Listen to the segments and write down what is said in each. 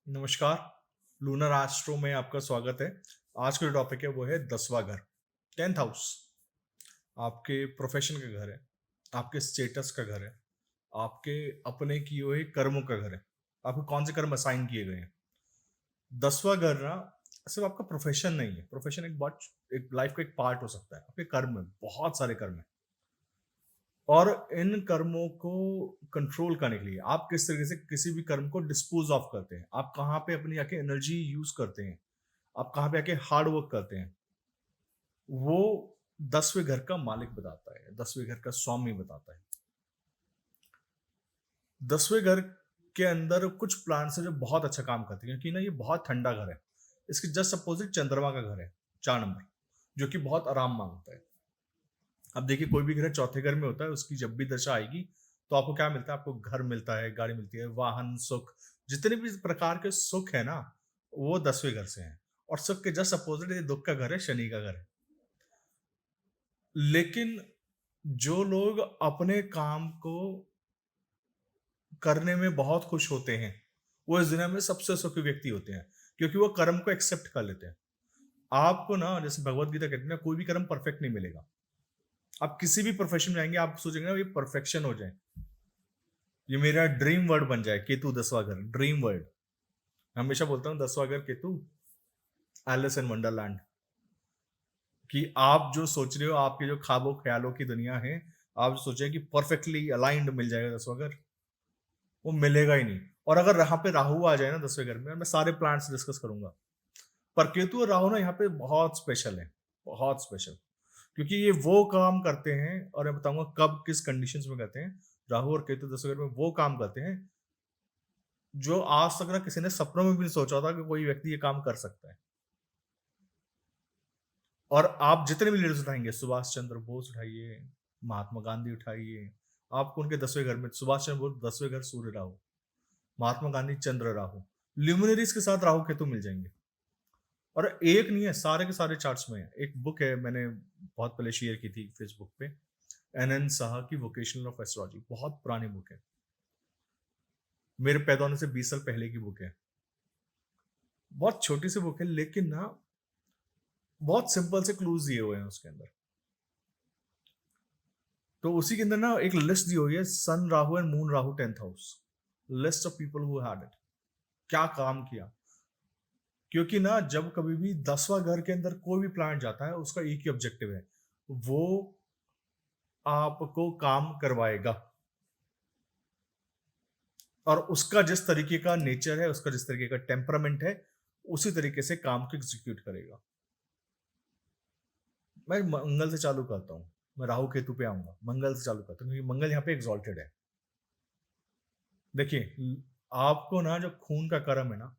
नमस्कार। Lunar astro में आपका स्वागत है। आज का जो टॉपिक है वो है 10वां घर, 10th हाउस। आपके प्रोफेशन का घर है, आपके स्टेटस का घर है, आपके अपने किए हुए कर्मों का घर है। आपको कौन से कर्म असाइन किए गए हैं। 10वां घर ना सिर्फ आपका प्रोफेशन नहीं है। प्रोफेशन एक लाइफ का एक पार्ट हो सकता है। आपके कर्म है, बहुत सारे कर्म है। और इन कर्मों को कंट्रोल करने के लिए आप किस तरीके से किसी भी कर्म को डिस्पोज ऑफ करते हैं, आप कहाँ पे अपनी आके एनर्जी यूज करते हैं, आप कहाँ पे आके हार्ड वर्क करते हैं, वो 10वें घर का मालिक बताता है, 10वें घर का स्वामी बताता है। 10वें घर के अंदर कुछ प्लांट्स है जो बहुत अच्छा काम करते हैं, क्योंकि ना ये बहुत ठंडा घर है। इसके जस्ट अपोजिट चंद्रमा का घर है, 4 नंबर, जो कि बहुत आराम मांगता है। अब देखिए, कोई भी ग्रह चौथे घर में होता है, उसकी जब भी दशा आएगी तो आपको क्या मिलता है? आपको घर मिलता है, गाड़ी मिलती है, वाहन, सुख, जितने भी प्रकार के सुख है ना, वो 10वें घर से हैं। और सुख के जस्ट अपोजिट ये दुख का घर है, शनि का घर है। लेकिन जो लोग अपने काम को करने में बहुत खुश होते हैं, वो इस दुनिया में सबसे सुखी व्यक्ति होते हैं, क्योंकि वो कर्म को एक्सेप्ट कर लेते हैं। आपको ना, जैसे भगवत गीता कहती है ना, कोई भी कर्म परफेक्ट नहीं मिलेगा। आप किसी भी प्रोफेशन में जाएंगे, आप सोचेंगे ना ये परफेक्शन हो जाए, ये मेरा ड्रीम वर्ड बन जाए, केतु 10वां घर, ड्रीम वर्ड। हमेशा बोलता हूँ 10वां घर केतु, एलिस इन वंडरलैंड। कि आप जो सोच रहे हो, आपके जो ख्वाबों ख्यालों की दुनिया है, आप जो सोचे कि परफेक्टली अलाइंड मिल जाएगा 10वां घर, वो मिलेगा ही नहीं। और अगर यहाँ पे राहु आ जाए ना 10वें घर में, मैं सारे प्लांट्स डिस्कस करूंगा। पर केतु और राहु ना यहाँ पे बहुत स्पेशल है, बहुत स्पेशल। क्योंकि ये वो काम करते हैं, और मैं बताऊंगा कब किस कंडीशंस में करते हैं। राहु और केतु 10वें घर में वो काम करते हैं जो आज तक ना किसी ने सपनों में भी नहीं सोचा था कि कोई व्यक्ति ये काम कर सकता है। और आप जितने भी लीडर्स उठाएंगे, सुभाष चंद्र बोस उठाइए, महात्मा गांधी उठाइए, आपको उनके 10वें घर में सुभाष चंद्र बोस 10वें घर सूर्य राहु, महात्मा गांधी चंद्र राहु, ल्यूमिनरीज के साथ राहु केतु मिल जाएंगे। और एक नहीं है, सारे के सारे चार्ट्स में है। एक बुक है, मैंने बहुत पहले शेयर की थी फेसबुक पे, एन साहा की वोकेशनल ऑफ एस्ट्रोलॉजी, बहुत पुरानी बुक है, मेरे पैदा होने से 20 साल पहले की बुक है। बहुत छोटी सी बुक है, लेकिन ना बहुत सिंपल से क्लूज दिए हुए हैं उसके अंदर। तो उसी के अंदर ना एक लिस्ट दी हुई है, sun Rahu and moon Rahu 10th house, list of people who had it, क्या काम किया। क्योंकि ना जब कभी भी 10वां घर के अंदर कोई भी प्लांट जाता है, उसका एक ही ऑब्जेक्टिव है, वो आपको काम करवाएगा। और उसका जिस तरीके का नेचर है, उसका जिस तरीके का टेम्परामेंट है, उसी तरीके से काम को एग्जीक्यूट करेगा। मैं मंगल से चालू करता हूँ, मैं राहु केतु पे आऊंगा, मंगल से चालू करता हूँ, क्योंकि मंगल यहाँ पे एग्जॉल्टेड है। देखिए, आपको ना जो खून का कर्म है ना,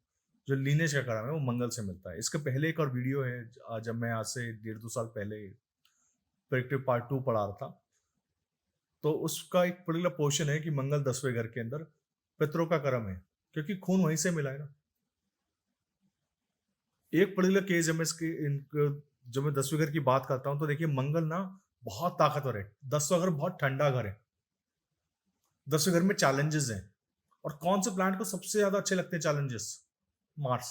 जो लीनेज का कर्म है, वो मंगल से मिलता है। इसके पहले एक और वीडियो है, जब मैं आज से 1.5-2 साल पहले प्रेडिक्टिव पार्ट 2 पढ़ा रहा था, तो उसका एक पर्टिकुलर पोर्शन है कि मंगल 10वें घर के अंदर पितरों का कर्म है, क्योंकि खून वहीं से मिला है ना। एक पर्टिकुलर केस जब मैं इसके जब मैं 10वें घर की बात करता हूँ, तो देखिए मंगल ना बहुत ताकतवर है। 10वां घर बहुत ठंडा घर है, 10वें घर में चैलेंजेस हैं। और कौन से प्लांट को सबसे ज्यादा अच्छे लगते हैं चैलेंजेस? मार्स।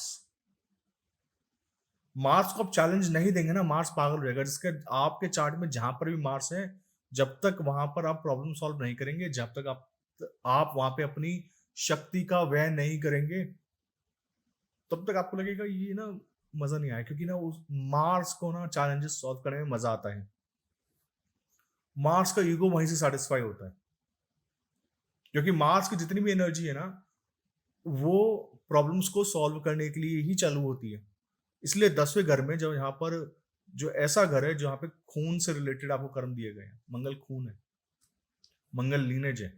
मार्स को आप चैलेंज नहीं देंगे ना, मार्स पागल हो जाएगा। जिसके आपके चार्ट में जहां पर भी मार्स है, जब तक वहां पर आप प्रॉब्लम सॉल्व नहीं करेंगे, जब तक आप वहां पे अपनी शक्ति का व्यय नहीं करेंगे, तब तक आपको लगेगा ये ना मजा नहीं आया। क्योंकि ना उस मार्स को ना चैलेंजेस सॉल्व करने में मजा आता है। मार्स का ईगो वहीं से सेटिस्फाई होता है, क्योंकि मार्स की जितनी भी एनर्जी है ना, वो प्रॉब्लम्स को सॉल्व करने के लिए ही चालू होती है। इसलिए 10वें घर में, जो यहाँ पर जो ऐसा घर है जहाँ पे खून से रिलेटेड आपको कर्म दिए गए हैं, मंगल खून है, मंगल लीनेज है,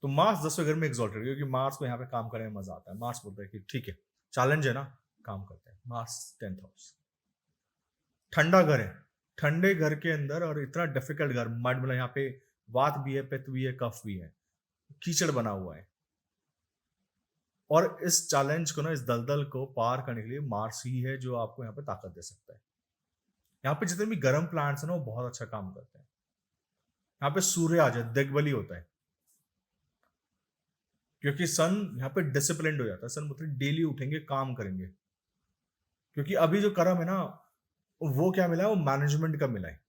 तो मार्स 10वें घर में एग्जॉल्टेड, क्योंकि मार्स को यहाँ पे काम करने में मजा आता है। मार्स बोलता है कि ठीक है, चैलेंज है ना, काम करते हैं। मार्स 10th हाउस, ठंडा घर है, ठंडे घर के अंदर, और इतना डिफिकल्ट घर, मड मतलब यहाँ पे वात भी है, पित्त भी है, कफ भी है, कीचड़ बना हुआ है। और इस चैलेंज को ना, इस दलदल को पार करने के लिए मार्स ही है जो आपको यहाँ पे ताकत दे सकता है। यहाँ पे जितने भी गर्म प्लांट्स हैं ना, वो बहुत अच्छा काम करते हैं। यहाँ पे सूर्य आ जाए, दिग्बली होता है। क्योंकि सन यहाँ पे डिसिप्लिन्ड हो जाता है। सन मतलब डेली उठेंगे, काम करेंगे। क्योंकि अभी जो कर्म है ना, वो क्या मिला है, वो मैनेजमेंट का मिला है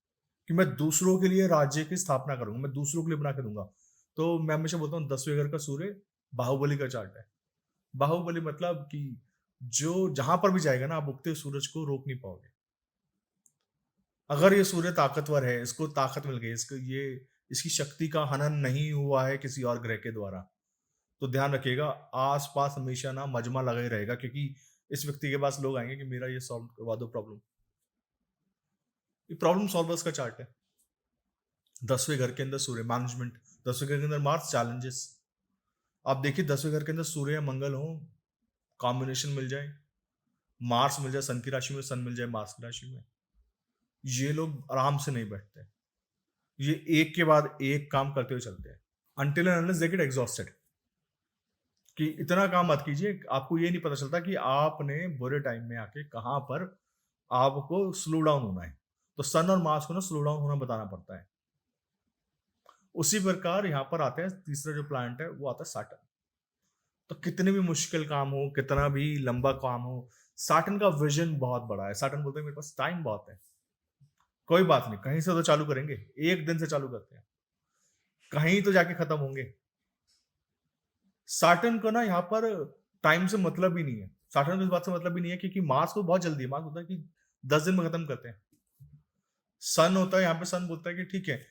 कि मैं दूसरों के लिए राज्य की स्थापना करूँगा, मैं दूसरों के लिए बना के दूँगा। तो मैं हमेशा बोलता हूँ 10वें घर का सूर्य बाहुबली का चार्ट है। बाहुबली मतलब कि जो जहाँ पर भी जाएगा ना, आप उगते हुए सूरज को रोक नहीं पाओगे। अगर ये सूर्य ताकतवर है, इसको ताकत मिल गई, इसको ये इसकी शक्ति का हनन नहीं हुआ है किसी और ग्रह के द्वारा, तो ध्यान रखिएगा आस-पास हमेशा ना मजमा लगा ही रहेगा, क्योंकि इस व्यक्ति के पास लोग आएँगे कि मेरा ये सॉल्व करवा दो प्रॉब्लम। ये प्रॉब्लम सॉल्वर्स का चार्ट है। 10वें घर के अंदर सूर्य मैनेजमेंट, 10वें घर के अंदर मार्स चैलेंजेस। आप देखिए 10वें घर के अंदर सूर्य या मंगल हो, कॉम्बिनेशन मिल जाए, मार्स मिल जाए सन की राशि में, सन मिल जाए मार्स की राशि में, ये लोग आराम से नहीं बैठते। ये एक के बाद एक काम करते हुए चलते हैं until and unless they get exhausted. कि इतना काम मत कीजिए, आपको ये नहीं पता चलता कि आपने बुरे टाइम में आके कहाँ पर आपको स्लो डाउन होना है। तो सन और मार्स को ना स्लो डाउन होना बताना पड़ता है। उसी प्रकार यहाँ पर आते हैं तीसरा जो प्लैनेट है वो आता है सैटर्न। तो कितने भी मुश्किल काम हो, कितना भी लंबा काम हो, सैटर्न का विजन बहुत बड़ा है। सैटर्न बोलते हैं मेरे पास टाइम बहुत है, कोई बात नहीं, कहीं से तो चालू करेंगे, एक दिन से चालू करते हैं, कहीं तो जाके खत्म होंगे। सैटर्न को ना यहाँ पर टाइम से मतलब ही नहीं है। सैटर्न को इस बात से मतलब ही नहीं है क्योंकि मार्स को बहुत जल्दी है। मार्स होता है कि 10 दिन में खत्म करते हैं। सन होता है, यहाँ पे सन बोलता है कि ठीक है,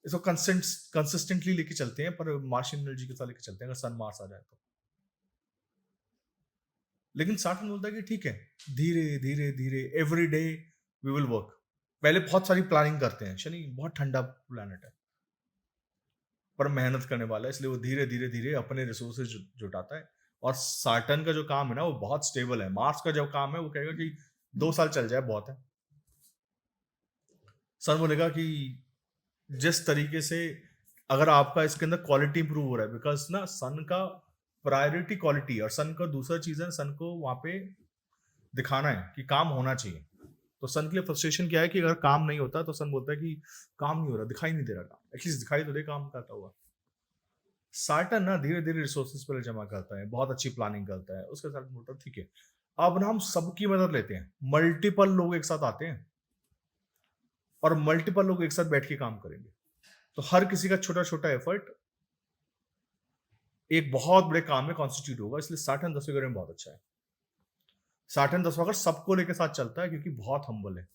इसको कंसिस्टेंटली लेके चलते हैं, पर मार्शियन एनर्जी के साथ लेके चलते हैं अगर सन मार्स आ जाए तो। लेकिन सैटर्न बोलता है कि ठीक है, धीरे धीरे धीरे every day we will work. पहले बहुत सारी प्लानिंग करते हैं। शनि बहुत ठंडा प्लैनेट है, पर मेहनत करने वाला है, इसलिए वो धीरे धीरे धीरे अपने रिसोर्सेज जुटाता है। और सैटर्न का जो काम है ना, वो बहुत स्टेबल है। मार्स का जो काम है वो कहेगा कि 2 साल चल जाए बहुत है। सन बोलेगा कि जिस तरीके से अगर आपका इसके अंदर क्वालिटी इंप्रूव हो रहा है, बिकॉज ना सन का प्रायोरिटी क्वालिटी, और सन का दूसरा चीज है, सन को वहां पे दिखाना है कि काम होना चाहिए। तो सन के लिए फ्रस्ट्रेशन क्या है कि अगर काम नहीं होता तो सन बोलता है कि काम नहीं हो रहा, दिखाई नहीं दे रहा काम, एटलीस्ट दिखाई तो दे काम करता हुआ। सैटर्न ना धीरे धीरे रिसोर्सेज पर जमा करता है, बहुत अच्छी प्लानिंग करता है। उसके साथ बोलता है ठीक है, अब ना हम सबकी मदद लेते हैं, मल्टीपल लोग एक साथ आते हैं और मल्टीपल लोग एक साथ बैठ के काम करेंगे। तो हर किसी का छोटा छोटा एफर्ट एक बहुत बड़े काम में कॉन्स्टिट्यूट होगा, इसलिए सैटर्न 10वें घर में बहुत अच्छा है। सैटर्न 10वां घर सबको लेके साथ चलता है क्योंकि बहुत हम्बल है।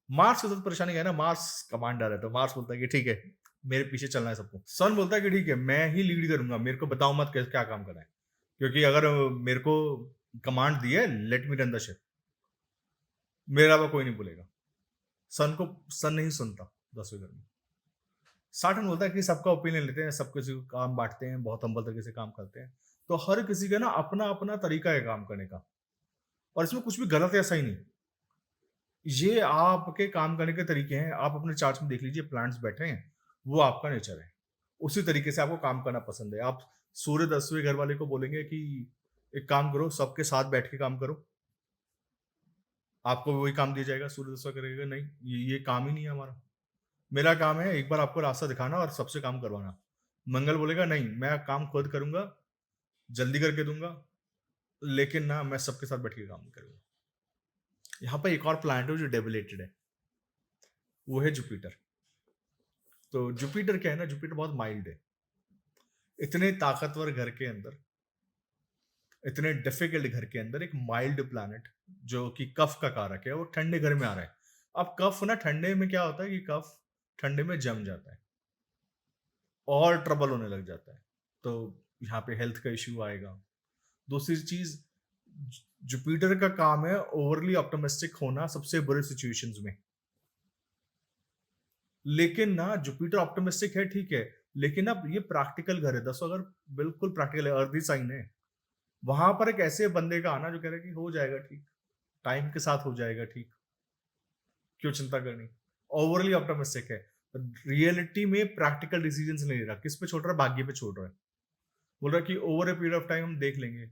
मार्स के साथ परेशानी क्या है ना, मार्स कमांडर है, तो मार्स बोलता है कि ठीक है, मेरे पीछे चलना है सबको। सन बोलता है कि ठीक है, मैं ही लीड करूंगा, मेरे को बताओ मत कैसे क्या काम करना है, क्योंकि अगर मेरे को कमांड दी है, let me run the ship, मेरे अलावा कोई नहीं बोलेगा। सन को सन नहीं सुनता 10वें घर में। सैटर्न बोलता है कि सबका ओपिनियन लेते हैं, सब किसी को काम बांटते हैं, बहुत हम्बल तरीके से काम करते हैं। तो हर किसी का ना अपना अपना तरीका है काम करने का, और इसमें कुछ भी गलत या सही नहीं। ये आपके काम करने के तरीके हैं। आप अपने चार्ट में देख लीजिए, प्लांट्स बैठे हैं, वो आपका नेचर है। उसी तरीके से आपको काम करना पसंद है। आप सूर्य 10वें घर वाले को बोलेंगे कि एक काम करो, सबके साथ बैठ के काम करो, आपको भी वही काम दिया जाएगा। सूर्य 10वां करेगा नहीं, ये काम ही नहीं है हमारा। मेरा काम है एक बार आपको रास्ता दिखाना और सबसे काम करवाना। मंगल बोलेगा नहीं, मैं काम खुद करूंगा, जल्दी करके दूंगा, लेकिन ना मैं सबके साथ बैठ के काम नहीं करूंगा। यहाँ पर एक और प्लैनेट है जो डेबिलेटेड है, वो है जुपिटर। तो जुपिटर क्या है ना, जुपिटर बहुत माइल्ड है। इतने ताकतवर घर के अंदर, इतने डिफिकल्ट घर के अंदर एक माइल्ड प्लैनेट जो कि कफ का कारक है, वो ठंडे घर में आ रहा है। अब कफ ना, ठंडे में क्या होता है कि कफ ठंडे में जम जाता है और ट्रबल होने लग जाता है। तो यहाँ पे हेल्थ का इश्यू आएगा। दूसरी चीज, जुपिटर का काम है ओवरली ऑप्टिमिस्टिक होना सबसे बुरे सिचुएशंस में। लेकिन ना जुपिटर ऑप्टिमिस्टिक है ठीक है, लेकिन अब ये प्रैक्टिकल घर है, 10 अगर बिल्कुल प्रैक्टिकल है, अर्दी साइन है। वहां पर एक ऐसे बंदे का आना जो कह रहा है कि हो जाएगा ठीक, टाइम के साथ हो जाएगा ठीक, क्यों चिंता करनी। ओवरली ऑप्टिमिस्टिक है, रियलिटी में प्रैक्टिकल डिसीजन नहीं ले रहा, किस पे छोड़ रहा है, भाग्य पे छोड़ रहा है। बोल रहा है कि over a period of time हम देख लेंगे,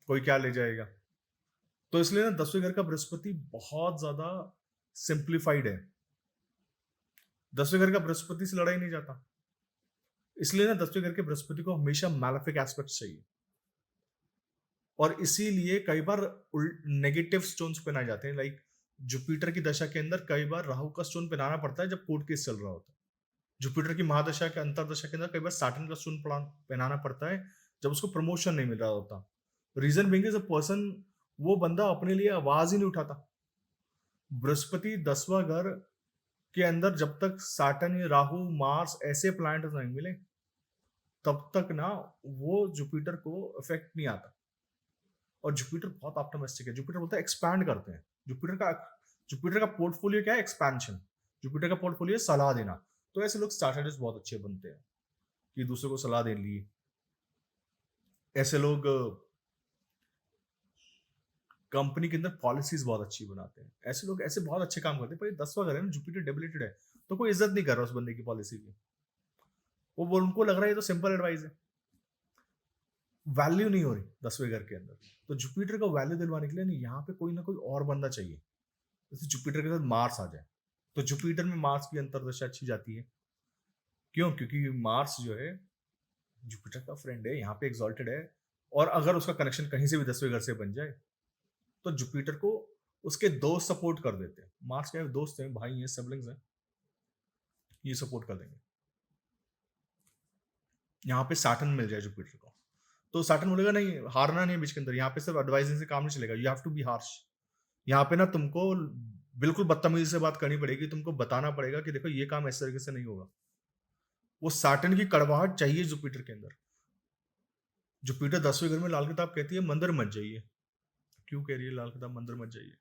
कोई क्या ले जाएगा। तो इसलिए ना 10वें घर का बृहस्पति बहुत ज्यादा सिंप्लीफाइड है। 10वें घर का बृहस्पति से लड़ा ही नहीं जाता। इसलिए ना 10वें घर के बृहस्पति को हमेशा मैलेफिक एस्पेक्ट चाहिए। और इसीलिए कई बार नेगेटिव स्टोन्स पहनाए जाते हैं। लाइक जुपिटर की दशा के अंदर कई बार राहु का स्टोन पहनाना पड़ता है जब कोर्ट केस चल रहा होता है। जुपिटर की महादशा के अंतरदशा के अंदर कई बार सैटर्न का स्टोन पहनाना पड़ता है जब उसको प्रमोशन नहीं मिल रहा होता। Reason being is a person, वो बंदा अपने लिए आवाज ही नहीं उठाता। बृहस्पति 10वां घर के अंदर जब तक सैटर्न, राहु, मार्स ऐसे प्लैनेट नहीं मिले तब तक ना वो जुपिटर को इफेक्ट नहीं आता। और जुपिटर बहुत ऑप्टिमिस्टिक है। जुपिटर बोलता है एक्सपैंड करते हैं। जुपिटर का पोर्टफोलियो क्या है? एक्सपेंशन। जुपिटर का पोर्टफोलियो सलाह देना। तो ऐसे लोग स्ट्रैटेजिस्ट बहुत अच्छे बनते हैं कि दूसरे को सलाह दे ली। ऐसे लोग कंपनी के अंदर पॉलिसीज बहुत अच्छी बनाते हैं। ऐसे लोग ऐसे बहुत अच्छे काम करते हैं। पर ये 10वां घर है ना, जुपिटर डेबिलिटेड है, तो कोई इज्जत नहीं कर रहा उस बंदे की पॉलिसी की। वो उनको लग रहा है ये तो सिंपल एडवाइस है, वैल्यू नहीं हो रही 10वें घर के अंदर। तो जुपिटर को वैल्यू दिलवाने के लिए नहीं, यहाँ पे कोई ना कोई और बंदा चाहिए। जैसे जुपिटर के साथ मार्स आ जाए, तो जुपिटर में मार्स की अंतर्दशा अच्छी जाती है। क्यों? क्योंकि मार्स जो है जुपिटर का फ्रेंड है, यहाँ पे एक्सॉल्टेड है। और अगर उसका कनेक्शन कहीं से भी 10वें घर से बन जाए तो जुपिटर को उसके दोस्त सपोर्ट कर देते हैं। मार्स के दोस्त हैं, भाई हैं, सिबलिंग्स हैं, ये सपोर्ट कर देंगे। यहाँ पे सैटर्न मिल जाए जुपिटर को, तो सैटर्न बोलेगा नहीं, हारना नहीं है बीच के अंदर। यहाँ पे सिर्फ एडवाइजिंग से काम नहीं चलेगा, you have to be harsh. यहाँ पे ना तुमको बिल्कुल बदतमीजी से बात करनी पड़ेगी। तुमको बताना पड़ेगा कि देखो ये काम इस तरीके से नहीं होगा। वो सैटर्न की कड़वाहट चाहिए जुपिटर के अंदर। जुपिटर 10वें घर में लाल किताब कहती है मंदिर मत जाइए। क्यों कह रही है लाल किताब मंदिर मत जाइए?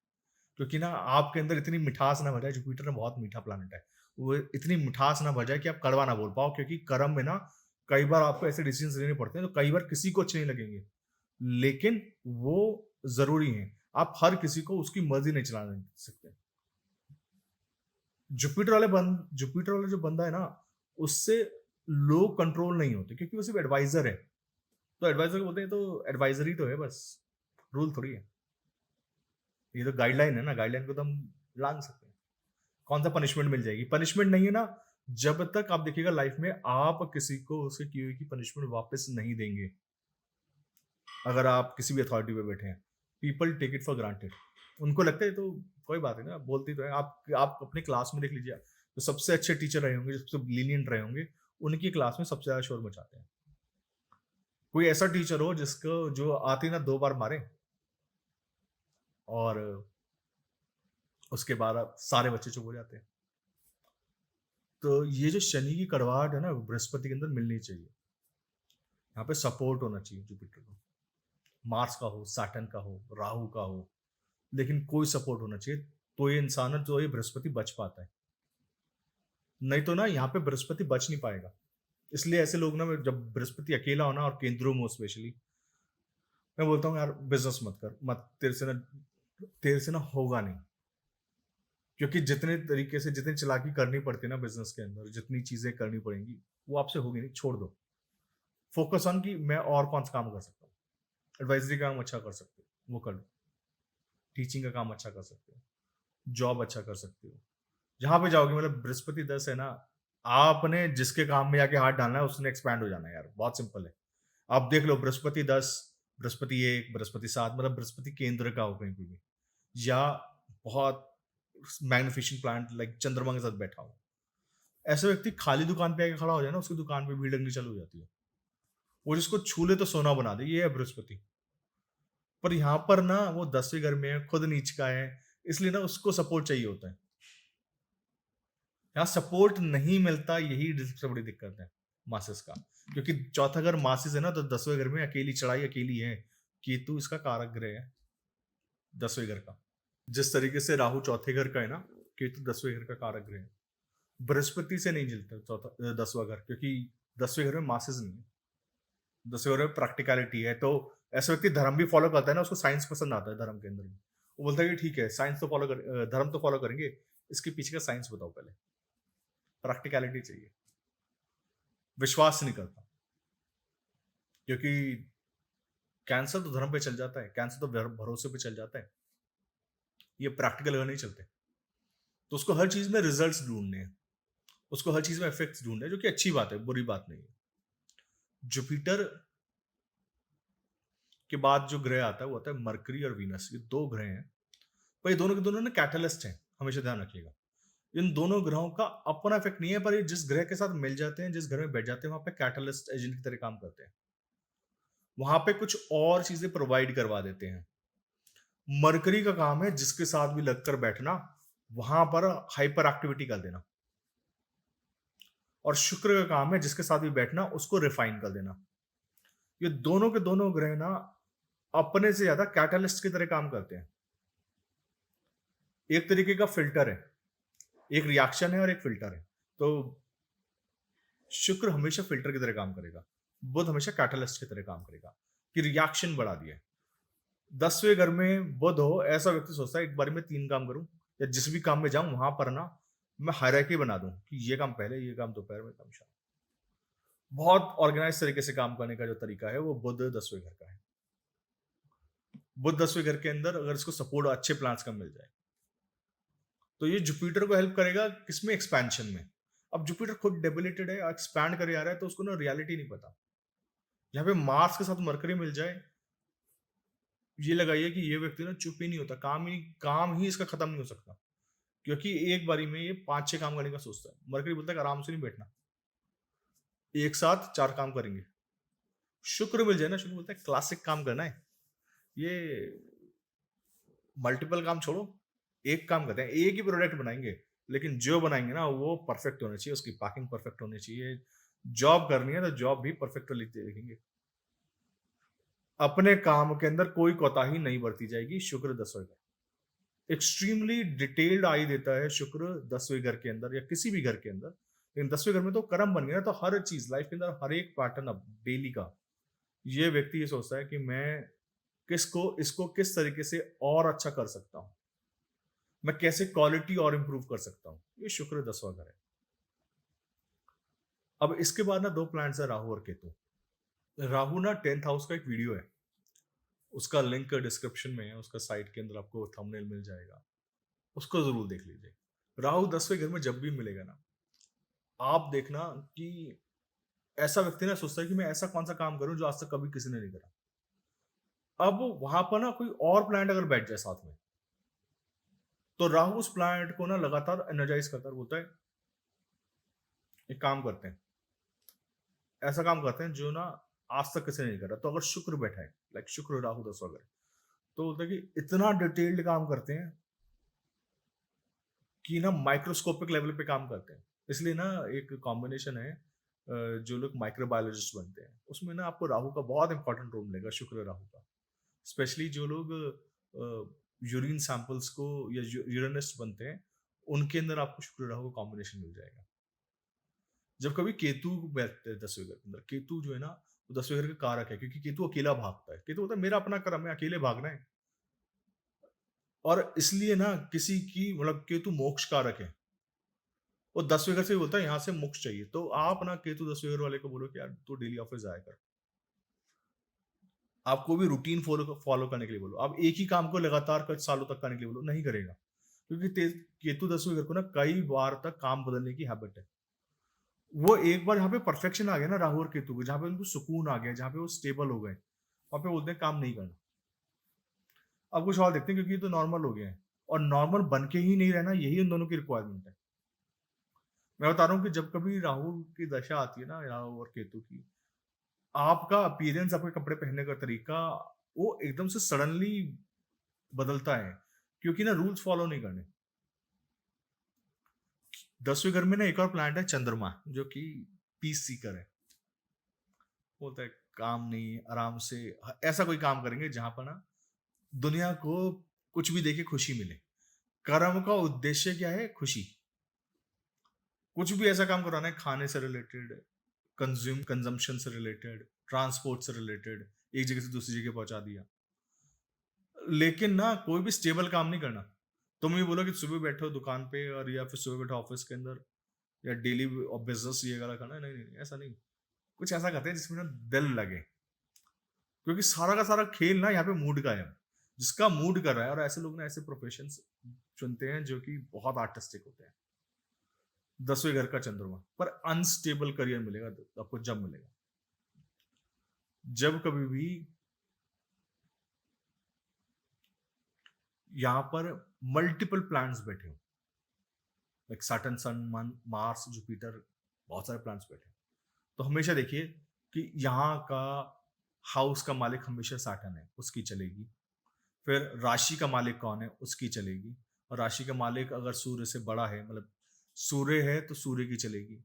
क्योंकि ना आपके अंदर इतनी मिठास ना भर जाए, जुपिटर ना बहुत मीठा प्लैनेट है, वो इतनी मिठास ना भर जाए कि आप कड़वा ना बोल पाओ। क्योंकि कर्म में ना कई बार आपको ऐसे डिसीजन लेने पड़ते हैं तो कई बार किसी को अच्छे नहीं लगेंगे, लेकिन वो जरूरी है। आप हर किसी को उसकी मर्जी नहीं चलाने सकते। जुपिटर वाला जो बंदा है ना, उससे लोग कंट्रोल नहीं होते क्योंकि वो सिर्फ एडवाइजर है। तो एडवाइजर को बोलते हैं तो एडवाइजरी तो है बस, रूल थोड़ी है। ये तो गाइडलाइन है ना, गाइडलाइन को तो हम लांग सकते हैं। कौन सा पनिशमेंट मिल जाएगी? पनिशमेंट नहीं है ना, जब तक आप देखिएगा लाइफ में आप किसी को उसके की हुई की पनिशमेंट वापस नहीं देंगे। अगर आप किसी भी अथॉरिटी पे बैठे हैं, people take it for granted. उनको लगता है तो कोई बात है ना, बोलती तो है। आप अपने क्लास में देख लीजिए, तो सबसे अच्छे टीचर रहे होंगे, सबसे लीनियंट रहे होंगे, उनकी क्लास में सबसे ज्यादा शोर मचाते हैं। कोई ऐसा टीचर हो जिसको जो आते ना 2 बार मारे और उसके बाद आप सारे बच्चे चुप हो जाते हैं। तो ये जो शनि की कड़वाहट है ना, बृहस्पति के अंदर मिलनी चाहिए। यहाँ पे सपोर्ट होना चाहिए जुपिटर को, मार्स का हो, सैटर्न का हो, राहु का हो, लेकिन कोई सपोर्ट होना चाहिए। तो ये इंसान है, तो ये बृहस्पति बच पाता है। नहीं तो ना यहाँ पे बृहस्पति बच नहीं पाएगा। इसलिए ऐसे लोग ना, जब बृहस्पति अकेला होना और केंद्रों में स्पेशली, मैं बोलता हूँ यार बिजनेस मत कर, मत, तेरे से ना होगा नहीं। क्योंकि जितने तरीके से, जितनी चालाकी करनी पड़ती है ना बिजनेस के अंदर, जितनी चीजें करनी पड़ेंगी, वो आपसे होगी नहीं। छोड़ दो, फोकस ऑन कि मैं और कौन सा काम कर सकता हूँ। एडवाइजरी का काम अच्छा कर सकते हो, वो कर लो। टीचिंग का काम अच्छा कर सकते हो, जॉब अच्छा कर सकते हो। जहां पे जाओगे, मतलब बृहस्पति 10 है ना, आपने जिसके काम में आके हाथ डालना है उसने एक्सपैंड हो जाना है यार, बहुत सिंपल है। आप देख लो, बृहस्पति 10, बृहस्पति 1, बृहस्पति 7, मतलब बृहस्पति केंद्र का हो कहीं पे भी, या बहुत मैग्निफिशियंट प्लांट लाइक चंद्रमा के साथ बैठा हो, ऐसे व्यक्ति खाली दुकान पे आके खड़ा हो जाए ना, उसकी दुकान पे भीड़ लगनी चालू हो जाती है। वो जिसको छू ले तो सोना बना दे, ये है बृहस्पति। पर यहाँ पर ना वो 10वें घर में है, खुद नीच का है, इसलिए ना उसको सपोर्ट चाहिए होता है। यहाँ सपोर्ट नहीं मिलता, यही सबसे बड़ी दिक्कत है मासिस का। क्योंकि चौथा घर मासिस है ना, तो 10वें घर में अकेली चढ़ाई अकेली है। केतु इसका कारक ग्रह है 10वें घर का। जिस तरीके से राहु चौथे घर का है ना, केतु 10वें घर का कारक ग्रह है। बृहस्पति से नहीं जलता चौथा 10वां घर, क्योंकि 10वें घर में मासिस नहीं है। 10वें घर में प्रैक्टिकलिटी है। तो ऐसा व्यक्ति धर्म भी फॉलो करता है ना, उसको साइंस पसंद आता है धर्म के अंदर भी। वो बोलता है कि ठीक है, साइंस तो फॉलो कर, धर्म तो फॉलो करेंगे, इसके पीछे का साइंस बताओ पहले। प्रैक्टिकलिटी चाहिए, विश्वास नहीं करता। क्योंकि कैंसर तो धर्म पे चल जाता है, कैंसर तो भरोसे पे चल जाता है, ये प्रैक्टिकल अगर नहीं चलते। तो उसको हर चीज में रिजल्ट्स ढूंढने हैं, उसको हर चीज में इफेक्ट्स ढूंढने हैं, जो कि अच्छी बात है, बुरी बात नहीं है। जुपिटर के बाद जो ग्रह आता है वो आता है मरकरी और वीनस। ये 2 ग्रह हैं, पर ये दोनों के दोनों ना कैटलिस्ट हैं, हमेशा ध्यान रखिएगा। इन दोनों ग्रहों का अपना इफ़ेक्ट नहीं है, पर ये जिस ग्रह के साथ मिल जाते हैं, जिस घर में बैठ जाते हैं, वहाँ पे कैटलिस्ट एजेंट की तरह काम करते हैं। वहाँ पे कुछ और चीज़ें प्रोवाइड करवा देते हैं। मरकरी का काम है जिसके साथ भी लगकर बैठना, वहाँ पर हाइपर एक्टिविटी कर देना। और शुक्र का काम है जिसके साथ भी बैठना, उसको रिफाइन कर देना। ये दोनों के दोनों ग्रह ना अपने से ज़्यादा कैटलिस्ट की तरह काम करते हैं। एक तरीके का फ़िल्टर है, एक रिएक्शन है और एक फ़िल्टर है। तो शुक्र हमेशा फ़िल्टर की तरह काम करेगा, बुध हमेशा कैटलिस्ट की तरह काम करेगा, कि रिएक्शन बढ़ा दिया है। 10वें घर में बुध हो, ऐसा व्यक्ति सोचता है एक बारी में 3 काम करूँ, या जिस भी काम में जाऊँ वहाँ पर ना मैं हायरार्की बना दूँ कि ये काम पहले, ये काम दोपहर में, काम शाम। बहुत ऑर्गेनाइज़ तरीके से काम करने का जो तरीका है वो बुध 10वें घर का है। बुध 10वें घर के अंदर अगर इसको सपोर्ट अच्छे प्लान्स का मिल जाए, तो ये जुपिटर को हेल्प करेगा किसमें? एक्सपेंशन में। अब जुपिटर खुद डेबिलिटेड है, एक्सपैंड करे जा रहा है, तो उसको ना रियलिटी नहीं पता। यहाँ पे मार्स के साथ मरकरी मिल जाए, ये लगाइए कि ये व्यक्ति ना चुप ही नहीं होता, काम ही इसका खत्म नहीं हो सकता। क्योंकि एक बारी में ये 5-6 काम करने का सोचता है। मरकरी बोलता है कि आराम से नहीं बैठना, एक साथ 4 काम करेंगे। शुक्र मिल जाए ना, शुक्र बोलता है क्लासिक काम करना है, ये मल्टीपल काम छोड़ो, एक काम करते हैं, एक ही प्रोडक्ट बनाएँगे, लेकिन जो बनाएँगे ना वो परफेक्ट होना चाहिए, उसकी पैकिंग परफेक्ट होनी चाहिए। जॉब करनी है तो जॉब भी परफेक्टली देखेंगे। अपने काम के अंदर कोई कोताही नहीं बरती जाएगी, शुक्र 10वें घर। एक्सट्रीमली डिटेल्ड आई देता है शुक्र 10वें घर के अंदर या किसी भी घर के अंदर। लेकिन 10वें घर में तो कर्म बन गया ना, तो हर चीज़ लाइफ के अंदर हर एक पैटर्न अब डेली का, ये व्यक्ति ये सोचता है कि मैं इसको किस तरीके से और अच्छा कर सकता हूँ। मैं कैसे क्वालिटी और इम्प्रूव कर सकता हूँ। ये शुक्र 10वां घर है। अब इसके बाद ना 2 प्लैनेट्स है, राहु और केतु। राहु ना 10th हाउस का एक वीडियो है। उसका लिंक डिस्क्रिप्शन में है, उसका साइट के अंदर आपको थंबनेल मिल जाएगा। उसको ज़रूर देख लीजिए। राहु 10वें घर में जब भी मिलेगा ना, आप देखना कि ऐसा व्यक्ति ना सोचता है कि मैं ऐसा कौन-सा काम करूँ जो आज तक कभी किसी ने नहीं करा। अब वहाँ पर ना कोई और प्लैनेट अगर बैठ जाए साथ में, तो राहु उस प्लैनेट को ना लगातार एनर्जाइज़ करता है और बोलता है, एक काम करते हैं, ऐसा काम करते हैं जो ना आज तक किसी ने नहीं करा। तो अगर शुक्र बैठा है, लाइक शुक्र राहु 10वां घर, तो बोलता है कि इतना डिटेल्ड काम करते हैं कि ना माइक्रोस्कोपिक लेवल पे काम करते हैं। इसलिए ना एक कॉम्बिनेशन है, जो लोग माइक्रोबायोलॉजिस्ट बनते हैं, उसमें ना आपको राहु का बहुत इंपॉर्टेंट रोल मिलेगा, शुक्र राहु का। स्पेशली जो लोग यूरिन सैंपल्स को या यूरेनिस्ट बनते हैं, उनके अंदर आपको शुक्र राहु का कॉम्बिनेशन मिल जाएगा। जब कभी केतु बैठते हैं 10वें घर के अंदर, केतु जो है ना वो 10वें घर का कारक है, क्योंकि केतु अकेला भागता है। केतु बोलता है मेरा अपना कर्म है, अकेले भागना है। और इसलिए ना किसी की मतलब केतु मोक्ष कारक है। वो 10वें घर से भी बोलता है यहाँ से मोक्ष चाहिए। तो आप ना केतु 10वें घर वाले को बोलो कि यार तू डेली ऑफिस जाया कर। आपको भी रूटीन फॉलो करने के लिए बोलो। आप एक ही काम को लगातार कुछ सालों तक करने के लिए बोलो, नहीं करेगा। क्योंकि केतु 10वें घर को ना कई बार तक काम बदलने की हैबिट है। वो एक बार जहाँ पे परफेक्शन आ गया ना राहु और केतु को, जहाँ पे उनको सुकून आ गया, जहाँ पे वो स्टेबल हो गए, वहाँ पे बोलते हैं काम नहीं करना। अब कुछ और देखते हैं, क्योंकि ये तो नॉर्मल हो गया है, और नॉर्मल बन के ही नहीं रहना, यही उन दोनों की रिक्वायरमेंट है। मैं बता रहा हूँ कि जब कभी राहु की दशा आती है ना, राहु और केतु की, आपका अपीयरेंस, आपके कपड़े पहनने का तरीका, वो एकदम से सडनली बदलता है, क्योंकि ना रूल्स फॉलो नहीं करने। 10वें घर में ना एक और प्लैनेट है चंद्रमा, जो कि पीस सीकर है। बोलता है काम नहीं, आराम से ऐसा कोई काम करेंगे जहां पर ना दुनिया को कुछ भी देके खुशी मिले। कर्म का उद्देश्य क्या है? खुशी। कुछ भी ऐसा काम कराना है, खाने से रिलेटेड, कंजम्पशन से रिलेटेड, ट्रांसपोर्ट से रिलेटेड, एक जगह से दूसरी जगह पहुंचा दिया। लेकिन ना कोई भी स्टेबल काम नहीं करना। तुम ये बोलो कि सुबह बैठो दुकान पे, और या फिर सुबह बैठो ऑफिस के अंदर, या डेली बिजनेस ये वाला करना है, नहीं नहीं नहीं, ऐसा नहीं। कुछ ऐसा करते हैं जिसमें ना दिल लगे, क्योंकि सारा का सारा खेल ना यहाँ पे मूड का है। जिसका मूड कर रहा है, और ऐसे लोग ना ऐसे प्रोफेशन चुनते हैं जो कि बहुत आर्टिस्टिक होते हैं। 10वें घर का चंद्रमा पर अनस्टेबल करियर मिलेगा आपको, जब मिलेगा जब कभी भी यहाँ पर मल्टीपल प्लैनेट्स बैठे हो, लाइक सैटर्न, सन, मार्स, जुपिटर, बहुत सारे प्लैनेट्स बैठे हैं। तो हमेशा देखिए कि यहाँ का हाउस का मालिक हमेशा सैटर्न है, उसकी चलेगी। फिर राशि का मालिक कौन है, उसकी चलेगी। और राशि का मालिक अगर सूर्य से बड़ा है, मतलब सूर्य है तो सूर्य की चलेगी।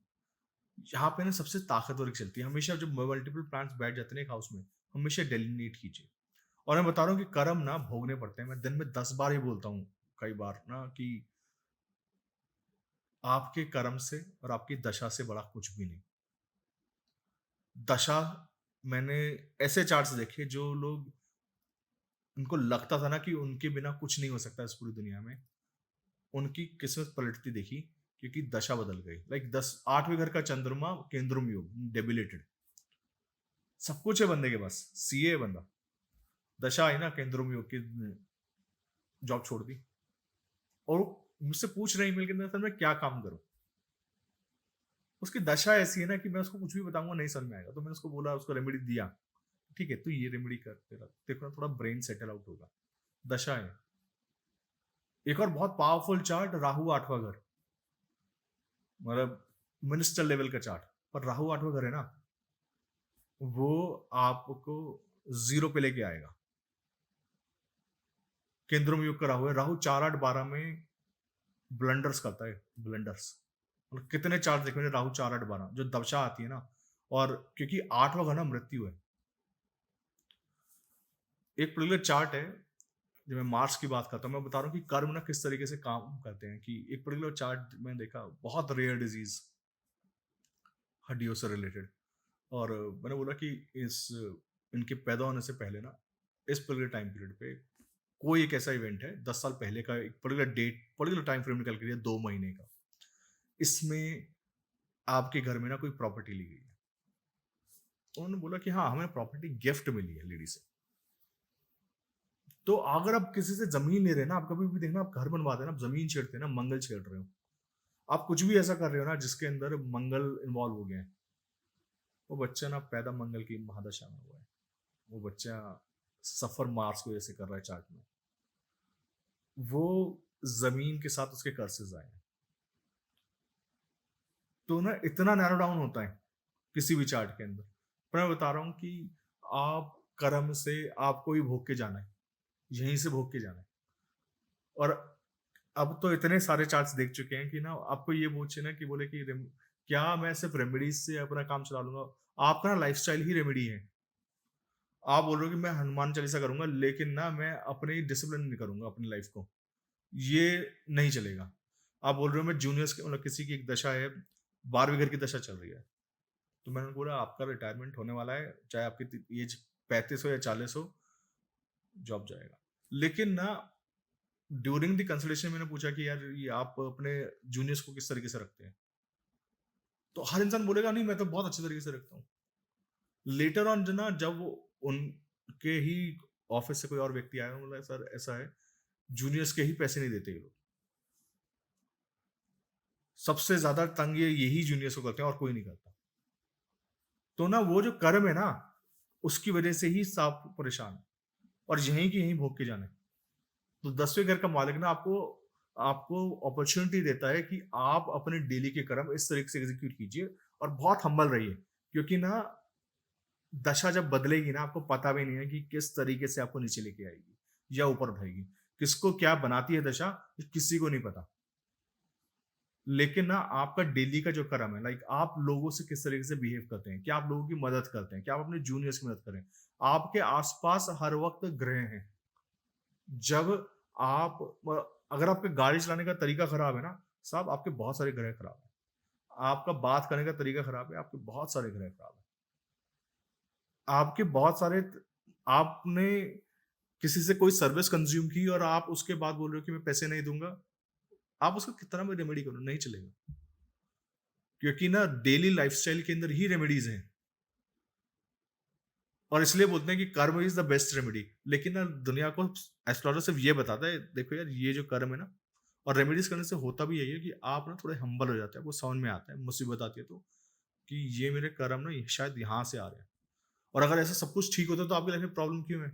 यहाँ पे ना सबसे ताकतवर की चलती है। हमेशा जब मल्टीपल प्लैनेट्स बैठ जाते हैं ना एक हाउस में, हमेशा डेलिनेट कीजिए। और मैं बता रहा हूँ कि कर्म ना भोगने पड़ते हैं। मैं दिन में 10 बार ही बोलता हूँ कई बार ना कि आपके कर्म से और आपकी दशा से बड़ा कुछ भी नहीं। दशा, मैंने ऐसे चार्ट्स देखे जो लोग, उनको लगता था ना कि उनके बिना कुछ नहीं हो सकता इस पूरी दुनिया में, उनकी किस्मत पलटती देखी क्योंकि दशा बदल गई। लाइक 8वें घर का चंद्रमा केंद्रम योग, डेबिलेटेड, सब कुछ है बंदे के पास, सीए है बंदा, दशा आई ना केंद्रम योग की, जॉब छोड़ दी। और मुझसे पूछ रही ईमेल के अंदर, सर मैं क्या काम करूं। उसकी दशा ऐसी है ना कि मैं उसको कुछ भी बताऊंगा नहीं समझ में आएगा। तो मैंने उसको बोला, उसको रेमेडी दिया, ठीक है तू ये रेमेडी कर, तेरा देखो ना थोड़ा ब्रेन सेटल आउट होगा। दशा है। एक और बहुत पावरफुल चार्ट, राहु 8वां घर, मतलब मिनिस्टर लेवल का चार्ट, पर राहु 8वां घर है ना, वो आपको जीरो पे लेके आएगा। केंद्र में योग का राहु है, राहु 4, 8, 12 में ब्लंडर्स करता है, ब्लंडर्स। मतलब कितने चार्ट देखे मैंने, राहु 4, 8, 12 जो दशा आती है ना। और क्योंकि 8वां घर ना मृत्यु है। एक पर्टिकुलर चार्ट है, जब मैं मार्स की बात करता हूँ, मैं बता रहा हूँ कि कर्म ना किस तरीके से काम करते हैं। कि एक पर्टिकुलर चार्ट मैंने देखा, बहुत रेयर डिजीज, हड्डियों से रिलेटेड। और मैंने बोला कि इस इनके पैदा होने से पहले ना, इस पर्टिकुलर टाइम पीरियड पे कोई एक ऐसा इवेंट है 10 साल पहले का, एक particular date, particular time frame निकल के 2 महीने का, इसमें आपके घर में ना कोई प्रॉपर्टी ली गई है। उन्होंने बोला कि हाँ हमें प्रॉपर्टी गिफ्ट मिली है लेडी से। तो अगर आप किसी से जमीन ले रहे हैं ना, आप कभी भी देखना, आप घर बनवाते हैं ना, आप जमीन छेड़ते हैं ना, मंगल छेड़ रहे हो। आप कुछ भी ऐसा कर रहे हो ना जिसके अंदर मंगल इन्वॉल्व हो गया है, वो बच्चा ना पैदा मंगल की महादशा में हुआ है। वो बच्चा सफर मार्स की वजह से कर रहा है चार्ट में। वो जमीन के साथ उसके कर्सेस आए हैं। तो ना इतना नैरो डाउन होता है किसी भी चार्ट के अंदर। पर मैं बता रहा हूँ कि आप कर्म से आपको ही भोग के जाना है, यहीं से भोग के जाना है। और अब तो इतने सारे चार्ट्स देख चुके हैं कि ना आपको ये पूछे ना कि बोले कि क्या मैं सिर्फ रेमेडीज से अपना काम चला लूंगा। आपका ना लाइफस्टाइल ही रेमेडी है। आप बोल रहे हो कि मैं हनुमान चालीसा करूंगा लेकिन ना मैं अपनी डिसिप्लिन नहीं करूंगा अपनी लाइफ को, ये नहीं चलेगा। आप बोल रहे हो मैं जूनियर्स के, मतलब किसी की एक दशा है, 12वीं घर की दशा चल रही है, तो मैंने बोला आपका रिटायरमेंट होने वाला है, चाहे आपकी एज 35 हो या 40 हो, जॉब जाएगा। लेकिन ना ड्यूरिंग द कंसल्टेशन मैंने पूछा कि यार ये आप अपने जूनियर्स को किस तरीके से रखते हैं, तो हर इंसान बोलेगा नहीं मैं तो बहुत अच्छे तरीके से रखता हूँ। लेटर ऑन ना जब वो उनके ही ऑफिस से कोई और व्यक्ति आया, बोला सर ऐसा है, जूनियर्स के ही पैसे नहीं देते ये लोग, सबसे ज्यादा तंग ये यही जूनियर्स को करते हैं और कोई नहीं करता। तो ना वो जो कर्म है ना, उसकी वजह से ही सब परेशान है, और यहीं की यहीं भोग के जाने। तो 10वें घर का मालिक ना आपको आपको अपॉर्चुनिटी देता है कि आप अपने डेली के कर्म इस तरीके से एग्जीक्यूट कीजिए, और बहुत हम्बल रहिए। क्योंकि ना दशा जब बदलेगी ना, आपको पता भी नहीं है कि किस तरीके से आपको नीचे लेके आएगी या ऊपर उठाएगी। किसको क्या बनाती है दशा, किसी को नहीं पता। लेकिन ना आपका डेली का जो कर्म है, लाइक आप लोगों से किस तरीके से बिहेव करते हैं, क्या आप लोगों की मदद करते हैं, क्या आप अपने जूनियर्स की मदद करें। आपके आसपास हर वक्त ग्रह हैं। जब आप अगर आपके गाड़ी चलाने का तरीका खराब है ना, साहब आपके बहुत सारे ग्रह खराब है। आपका बात करने का तरीका खराब है, आपके बहुत सारे ग्रह खराब है। आपके बहुत सारे, आपने किसी से कोई सर्विस कंज्यूम की और आप उसके बाद बोल रहे हो कि मैं पैसे नहीं दूंगा, आप उसका कितना भी रेमेडी करो नहीं चलेगा। क्योंकि ना डेली लाइफस्टाइल के अंदर ही रेमेडीज हैं। और इसलिए बोलते हैं कि कर्म इज द बेस्ट रेमेडी। लेकिन ना दुनिया को एस्ट्रोलॉजर सिर्फ ये बताता है, देखो यार ये जो कर्म है ना, और रेमेडीज करने से होता भी यही है कि आप ना थोड़े हम्बल हो जाते हैं, आपको समझ में आता है मुसीबत आती है तो, कि ये मेरे कर्म ना शायद यहाँ से आ रहे हैं। और अगर ऐसा सब कुछ ठीक होता तो आपकी लाइफ में प्रॉब्लम क्यों है।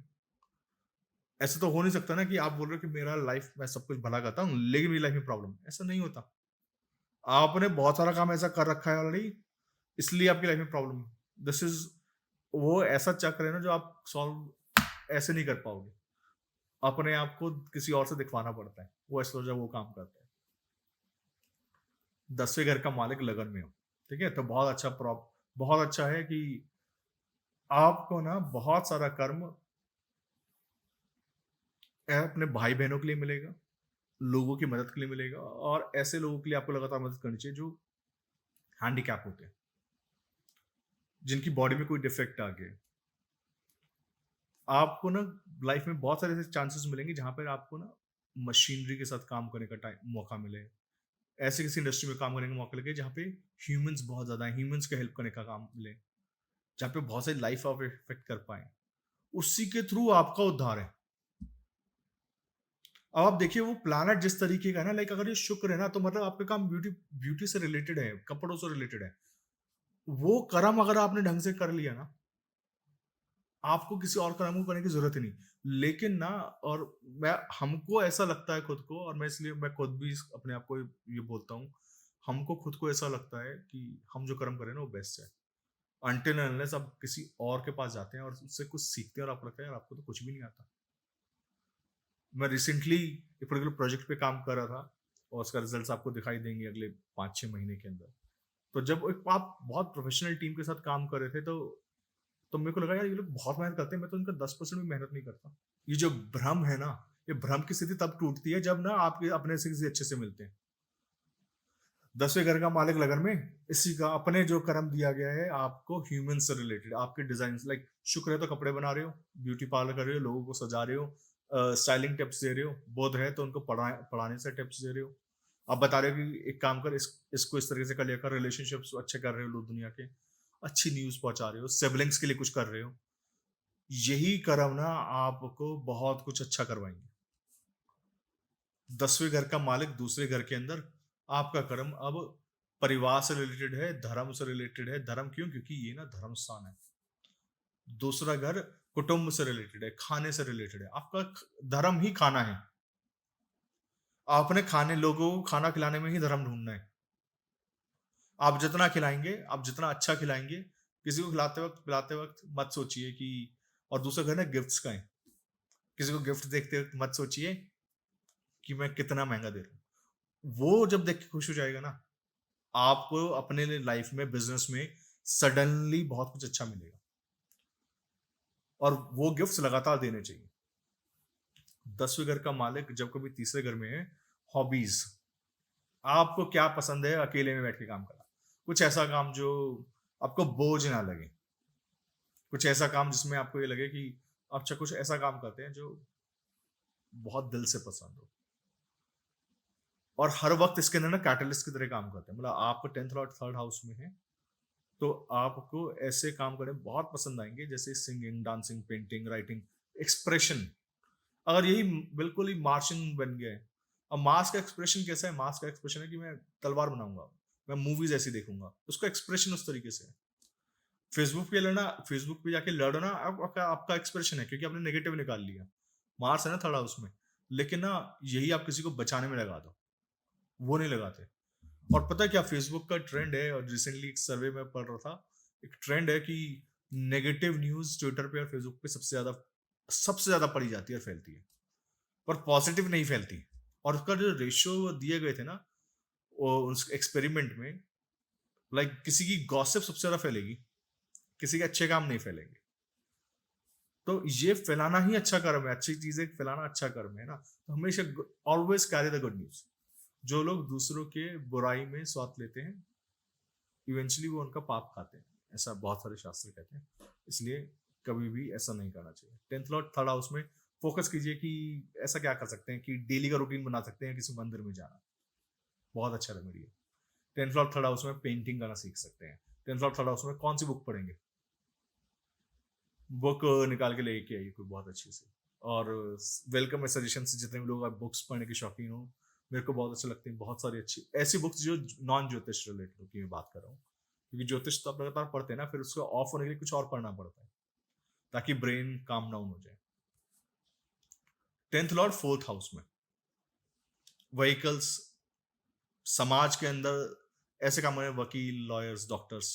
ऐसा तो हो नहीं सकता ना कि आप बोल रहे हो कि मेरा लाइफ मैं सब कुछ भला करता हूँ, लेकिन मेरी लाइफ में प्रॉब्लम है। ऐसा नहीं होता। आपने बहुत सारा काम ऐसा कर रखा है ऑलरेडी, इसलिए आपकी लाइफ में प्रॉब्लम है। दिस इज़ वो ऐसा चक्र है ना जो आप सॉल्व ऐसे नहीं कर पाओगे। अपने आप को किसी और से दिखवाना पड़ता है। वो ऐसा जब वो काम करता है। 10वें घर का मालिक लगन में हो, ठीक है? तो बहुत अच्छा है कि आपको ना बहुत सारा कर्म अपने भाई-बहनों के लिए मिलेगा, लोगों की मदद के लिए मिलेगा और ऐसे लोगों के लिए आपको लगातार मदद करनी चाहिए जो हैंडीकैप होते हैं, जिनकी बॉडी में कोई डिफेक्ट आ गया है। आपको ना लाइफ में बहुत सारे ऐसे चांसेस मिलेंगे जहाँ पर आपको ना मशीनरी के साथ काम करने का टाइम मौका मिले। ऐसे किसी इंडस्ट्री में काम करने का मौका लगे जहाँ पे ह्यूमंस बहुत ज़्यादा हैं, ह्यूमंस का हेल्प करने का काम मिले, जहाँ पे बहुत सारी लाइफ आप इफ़ेक्ट कर पाएँ। उसी के थ्रू आपका उद्धार है। अब आप देखिए वो प्लैनेट जिस तरीके का है ना, लाइक अगर ये शुक्र है ना, तो मतलब आपका काम ब्यूटी ब्यूटी से रिलेटेड है, कपड़ों से रिलेटेड है। वो कर्म अगर आपने ढंग से कर लिया ना, आपको किसी और कर्म को करने की ज़रूरत ही नहीं। लेकिन ना और मैं हमको ऐसा लगता है खुद को और मैं खुद भी अपने आप को ये बोलता हूँ, हमको खुद को ऐसा लगता है कि हम जो कर्म कर रहे हैं ना वो बेस्ट है। अनटिल एंड अनलेस आप किसी और के पास जाते हैं और उससे कुछ सीखते हैं और आपको लगता है यार आपको तो कुछ भी नहीं आता। मैं रिसेंटली एक पर्टिकुलर प्रोजेक्ट पे काम कर रहा था और उसका रिजल्ट्स आपको दिखाई देंगे अगले 5-6 महीने के अंदर। तो जब एक आप बहुत प्रोफेशनल टीम के साथ काम कर रहे थे तो मेरे को लगा यार ये लोग बहुत मेहनत करते हैं, मैं तो इनका 10% भी मेहनत नहीं करता। ये जो भ्रम है ना, ये भ्रम की स्थिति तब टूटती है जब ना आपके अपने से किसी अच्छे से मिलते हैं। 10वें घर का मालिक लगन में इसी का अपने जो कर्म दिया गया है आपको ह्यूमन से रिलेटेड आपके डिजाइन लाइक शुक्र है तो कपड़े बना रहे हो, ब्यूटी पार्लर कर रहे हो, लोगों को सजा रहे हो, स्टाइलिंग टिप्स दे रहे हो, बुध है तो उनको पढ़ाने से टिप्स दे रहे हो। आप बता रहे हो कि एक काम कर इसको इस तरीके से कर लिया कर, रिलेशनशिप्स अच्छे कर रहे हो लोग दुनिया के, अच्छी न्यूज पहुंचा रहे हो, सिबलिंग्स के लिए कुछ कर रहे हो। यही कर्म ना आपको बहुत कुछ अच्छा करवाएंगे। 10वें घर का मालिक दूसरे घर के अंदर, आपका कर्म अब परिवार से रिलेटेड है, धर्म से रिलेटेड है। धर्म क्यों? क्योंकि ये ना धर्म स्थान है। दूसरा घर कुटुंब से रिलेटेड है, खाने से रिलेटेड है। आपका धर्म ही खाना है। आपने खाने लोगों को खाना खिलाने में ही धर्म ढूंढना है। आप जितना खिलाएंगे, आप जितना अच्छा खिलाएंगे, किसी को खिलाते वक्त पिलाते वक्त मत सोचिए कि और दूसरा घर है गिफ्ट्स का है। किसी को गिफ्ट देखते वक्त मत सोचिए कि मैं कितना महंगा दे रहा हूँ। वो जब देख के खुश हो जाएगा ना, आपको अपने लिए लाइफ में बिजनेस में सडनली बहुत कुछ अच्छा मिलेगा और वो गिफ्ट्स लगातार देने चाहिए। 10वें घर का मालिक जब कभी तीसरे घर में है, हॉबीज, आपको क्या पसंद है अकेले में बैठ के काम करना, कुछ ऐसा काम जो आपको बोझ ना लगे, कुछ ऐसा काम जिसमें आपको ये लगे कि अच्छा कुछ ऐसा काम करते हैं जो बहुत दिल से पसंद हो और हर वक्त इसके अंदर ना कैटलिस्ट की तरह काम करते हैं। मतलब आपको 10th लॉर्ड थर्ड हाउस में है तो आपको ऐसे काम करने बहुत पसंद आएंगे जैसे singing, dancing, painting, writing, expression. अगर यही बिल्कुल ही मार्शन बन गया है। अब मार्स का एक्सप्रेशन कैसा है? मार्स का एक्सप्रेशन है कि मैं तलवार बनाऊंगा, मैं मूवीज ऐसी देखूंगा, उसका एक्सप्रेशन उस तरीके से है। फेसबुक पे जाके लड़ना आपका एक्सप्रेशन है क्योंकि आपने नेगेटिव निकाल लिया। मार्स है ना थर्ड हाउस में। लेकिन ना यही आप किसी को बचाने में लगा दो, वो नहीं लगाते। और पता है क्या फेसबुक का ट्रेंड है और रिसेंटली एक सर्वे में पढ़ रहा था, एक ट्रेंड है कि नेगेटिव न्यूज ट्विटर पे और फेसबुक पे सबसे ज्यादा पढ़ी जाती है और फैलती है, पर पॉजिटिव नहीं फैलती। और उसका जो रेशियो दिए गए थे ना वो उस एक्सपेरिमेंट में, लाइक किसी की गॉसिप सबसे ज्यादा फैलेगी, किसी के अच्छे काम नहीं फैलेंगे। तो ये फैलाना ही अच्छा कर्म है, अच्छी चीजें फैलाना अच्छा कर्म है ना। तो हमेशा always carry the good news. जो लोग दूसरों के बुराई में स्वाद लेते हैं इवेंचुअली वो उनका पाप खाते हैं, ऐसा बहुत सारे शास्त्र कहते हैं। इसलिए कभी भी ऐसा नहीं करना चाहिए। 10th लॉर्ड थर्ड हाउस में फोकस कीजिए कि ऐसा क्या कर सकते हैं कि डेली का रूटीन बना सकते हैं किसी मंदिर में जाना, बहुत अच्छा रेमेडी है। 10th लॉर्ड थर्ड हाउस में पेंटिंग करना सीख सकते हैं। 10th लॉर्ड थर्ड हाउस में कौन सी बुक पढ़ेंगे? बुक निकाल के लेके आइए कोई बहुत अच्छी सी। और वेलकम है सजेशन से जितने भी लोग आप बुक्स पढ़ने के शौकीन हो, मेरे को बहुत अच्छे लगते हैं। बहुत सारी अच्छी ऐसी बुक्स जो नॉन ज्योतिष रिलेटेड की मैं बात कर रहा हूँ, क्योंकि ज्योतिष तो आप लगातार पढ़ते हैं ना, फिर उसको ऑफ होने के लिए कुछ और पढ़ना पड़ता है ताकि ब्रेन काम डाउन हो जाए। 10th लॉर्ड 4th हाउस में, व्हीकल्स, समाज के अंदर ऐसे काम है, वकील, lawyers, doctors,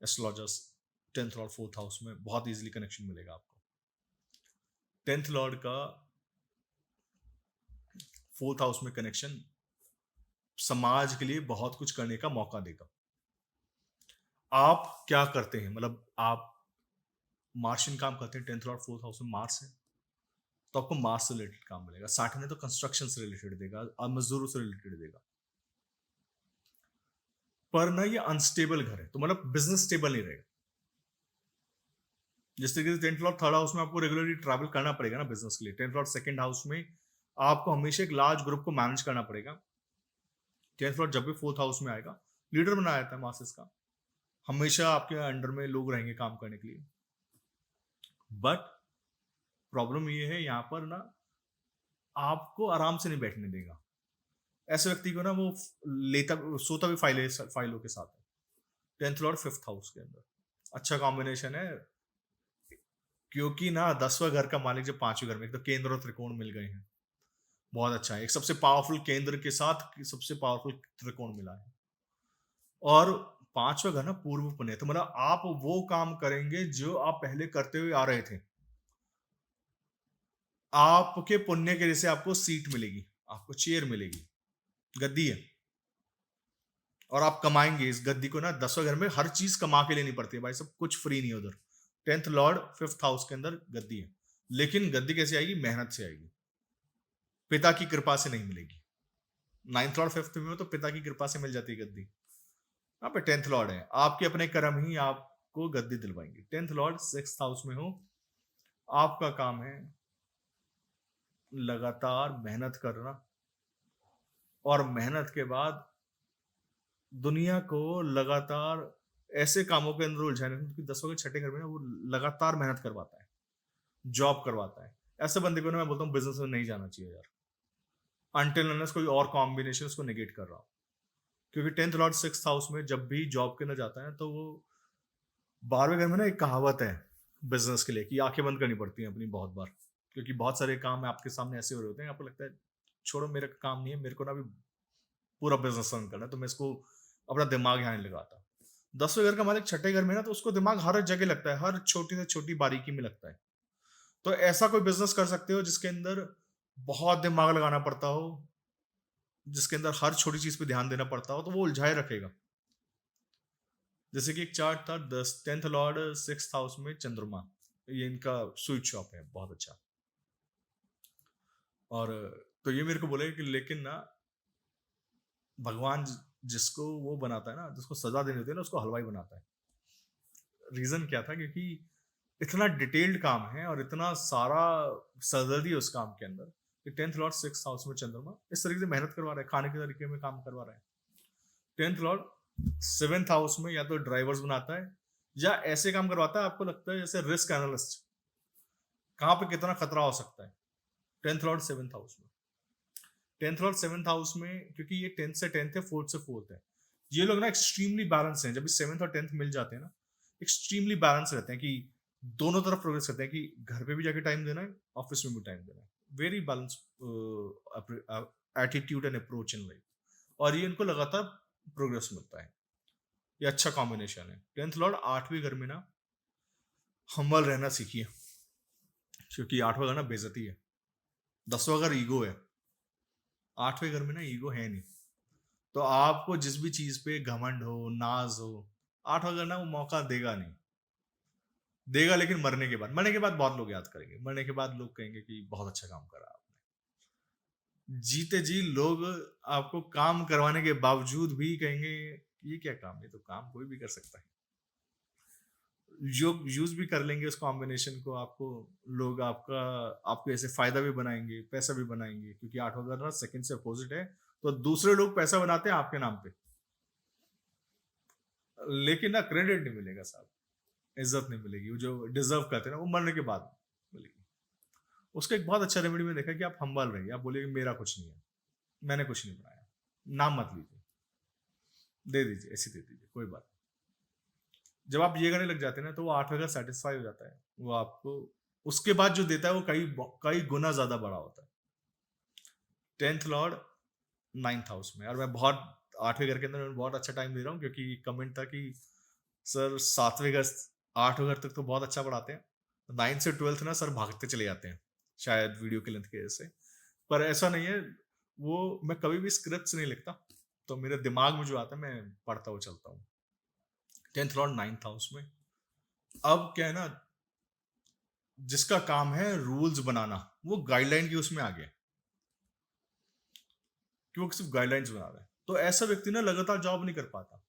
astrologers, 10th Lord 4th house में बहुत इजीली कनेक्शन मिलेगा आपको। 10th लॉर्ड का 4th हाउस में कनेक्शन समाज के लिए बहुत कुछ करने का मौका देगा। आप क्या करते हैं, मतलब आप मार्शियन काम करते हैं, 10th लॉर्ड 4th हाउस में मार्स है, तो आपको मार्स से रिलेटेड काम मिलेगा। सैटर्न है तो कंस्ट्रक्शन से रिलेटेड देगा, मजदूरों से रिलेटेड देगा। पर ना ये अनस्टेबल घर है, तो मतलब बिजनेस स्टेबल नहीं रहेगा। जिस तरीके से 10th लॉर्ड 3rd हाउस में आपको रेगुलरली ट्रैवल करना पड़ेगा ना बिजनेस के लिए, 10th लॉर्ड 2nd हाउस में आपको हमेशा एक लार्ज ग्रुप को मैनेज करना पड़ेगा। 10th लॉर्ड जब भी 4th हाउस में आएगा, लीडर बनाया जाता है मासेस का, हमेशा आपके अंडर में लोग रहेंगे काम करने के लिए। बट प्रॉब्लम ये है यहाँ पर ना, आपको आराम से नहीं बैठने देगा। ऐसे व्यक्ति को ना वो लेता सोता भी फाइलों के साथ है। 10th लॉर्ड 5th हाउस के अंदर अच्छा कॉम्बिनेशन है, क्योंकि ना 10वां घर का मालिक जब 5वें घर में, एक तो केंद्र और त्रिकोण मिल गए हैं, बहुत अच्छा है। एक सबसे पावरफुल केंद्र के साथ सबसे पावरफुल त्रिकोण मिला है, और 5वां घर ना पूर्व पुण्य, तो मतलब आप वो काम करेंगे जो आप पहले करते हुए आ रहे थे। आपके पुण्य के जैसे आपको सीट मिलेगी, आपको चेयर मिलेगी, गद्दी है, और आप कमाएंगे इस गद्दी को ना। 10वें घर में हर चीज कमा के लेनी पड़ती है भाई, सब कुछ फ्री नहीं है उधर। 10th लॉर्ड 5th हाउस के अंदर गद्दी है, लेकिन गद्दी कैसे आएगी, मेहनत से आएगी, पिता की कृपा से नहीं मिलेगी। 9th लॉर्ड 5th में हो तो पिता की कृपा से मिल जाती है गद्दी। यहाँ पे 10th लॉर्ड है, आपके अपने कर्म ही आपको गद्दी दिलवाएंगे। 10th लॉर्ड 6th हाउस में हो, आपका काम है लगातार मेहनत करना, और मेहनत के बाद दुनिया को लगातार ऐसे कामों के अंदर उलझाने, क्योंकि 10वें के 6ठे घर में ना वो लगातार मेहनत करवाता है, जॉब करवाता है। ऐसे बंदे को ना मैं बोलता हूँ बिजनेस में नहीं जाना चाहिए यार, अनटिल अनलेस कोई और कॉम्बिनेशन उसको नेगेट कर रहा हो। क्योंकि 10th लॉर्ड 6th हाउस में जब भी जॉब के अंदर जाता है तो वो 12वें घर में ना, एक कहावत है बिजनेस के लिए कि आंखें बंद करनी पड़ती हैं अपनी बहुत बार, क्योंकि बहुत सारे काम आपके सामने ऐसे हो रहे होते हैं, आपको लगता है छोड़ो मेरा काम नहीं है, मेरे को ना अभी पूरा बिजनेस रन करना है, तो मैं इसको अपना दिमाग यहाँ नहीं लगाता। 10वें घर का मालिक 6ठे घर में ना, तो उसको दिमाग हर जगह लगता है, हर छोटी से छोटी बारीकी में लगता है। तो ऐसा कोई बिजनेस कर सकते हो जिसके अंदर बहुत दिमाग लगाना पड़ता हो, जिसके अंदर हर छोटी चीज पे ध्यान देना पड़ता हो, तो वो उलझाए रखेगा। जैसे कि एक चार्ट था, 10th लॉर्ड 6th हाउस में चंद्रमा, ये इनका स्वीट शॉप है, बहुत अच्छा। और तो ये मेरे को बोले कि लेकिन ना भगवान जिसको वो बनाता है ना, जिसको सजा देनी होती है ना, उसको हलवाई बनाता है। रीजन क्या था, क्योंकि इतना डिटेल्ड काम है और इतना सारा सरदर्दी है उस काम के अंदर, कि 10th लॉर्ड 6th हाउस में चंद्रमा इस तरीके से मेहनत करवा रहा है, खाने के तरीके में काम करवा रहा है। 10th लॉर्ड 7th हाउस में या तो ड्राइवर्स बनाता है, या ऐसे काम करवाता है, आपको लगता है जैसे रिस्क एनालिस्ट, कहाँ पे कितना खतरा हो सकता है। 10th लॉर्ड 7th हाउस में, 10th लॉर्ड 7th हाउस में, क्योंकि ये 10th से 10th है, 4th से 4th है, ये लोग ना एक्सट्रीमली बैलेंस हैं। जब भी 7th और 10th मिल जाते हैं ना, एक्सट्रीमली बैलेंस रहते हैं, कि दोनों तरफ प्रोग्रेस करते हैं, कि घर पे भी जाके टाइम देना है, ऑफिस में भी टाइम देना है। Very balance attitude and approach in life, और ये इनको लगातार प्रोग्रेस मिलता है। ये अच्छा कॉम्बिनेशन है। 10th लॉर्ड 8वें घर में ना, हम्बल रहना सीखिए, क्योंकि 8वां घर ना बेइज्जती है, 10वां घर ईगो है, 8वें घर में ना ईगो है नहीं। तो आपको जिस भी चीज पे घमंड हो, नाज हो, 8वां घर ना वो मौका देगा नहीं, देगा लेकिन मरने के बाद। मरने के बाद बहुत लोग याद करेंगे, मरने के बाद लोग कहेंगे कि बहुत अच्छा काम करा आपने। जीते जी लोग आपको काम करवाने के बावजूद भी कहेंगे ये क्या काम, ये तो काम कोई भी कर सकता है। जो यूज भी कर लेंगे उस कॉम्बिनेशन को, आपको लोग आपको ऐसे फायदा भी बनाएंगे, पैसा भी बनाएंगे, क्योंकि 8वां घर ना सेकंड से अपोजिट है, तो दूसरे लोग पैसा बनाते हैं आपके नाम पे, लेकिन ना क्रेडिट नहीं मिलेगा साहब, इज्जत नहीं मिलेगी, वो जो डिजर्व करते हैं ना, वो मरने के बाद मिलेगी। उसका एक बहुत अच्छा रेमेडी में देखा कि आप हम्बल रहिए, आप बोलिए मेरा कुछ नहीं है, मैंने कुछ नहीं बनाया, नाम मत लीजिए, दे दीजिए, ऐसे दे दीजिए, कोई बात। जब आप ये करने लग जाते हैं ना, तो वो 8वां घर सेटिस्फाई हो जाता है, वो आपको उसके बाद जो देता है वो कई गुना ज्यादा बड़ा होता है। 10th लॉर्ड 9th हाउस में, और मैं बहुत 8वें घर के अंदर मैं बहुत अच्छा टाइम दे रहा हूँ, क्योंकि कमेंट था कि सर 7वें घर 8वें घर तक तो बहुत अच्छा पढ़ाते हैं, 9th से 12th ना सर भागते चले जाते हैं, शायद वीडियो की लेंथ की वजह से। पर ऐसा नहीं है, वो मैं कभी भी स्क्रिप्ट्स नहीं लिखता, तो मेरे दिमाग में जो आता है मैं पढ़ता हुआ चलता हूँ। 10th लॉर्ड 9th हाउस में। अब क्या है ना, जिसका काम है रूल्स बनाना, वो गाइडलाइन की उसमें आ गया, कि वो सिर्फ गाइडलाइंस बना रहा है। तो ऐसा व्यक्ति ना लगातार जॉब नहीं कर पाता।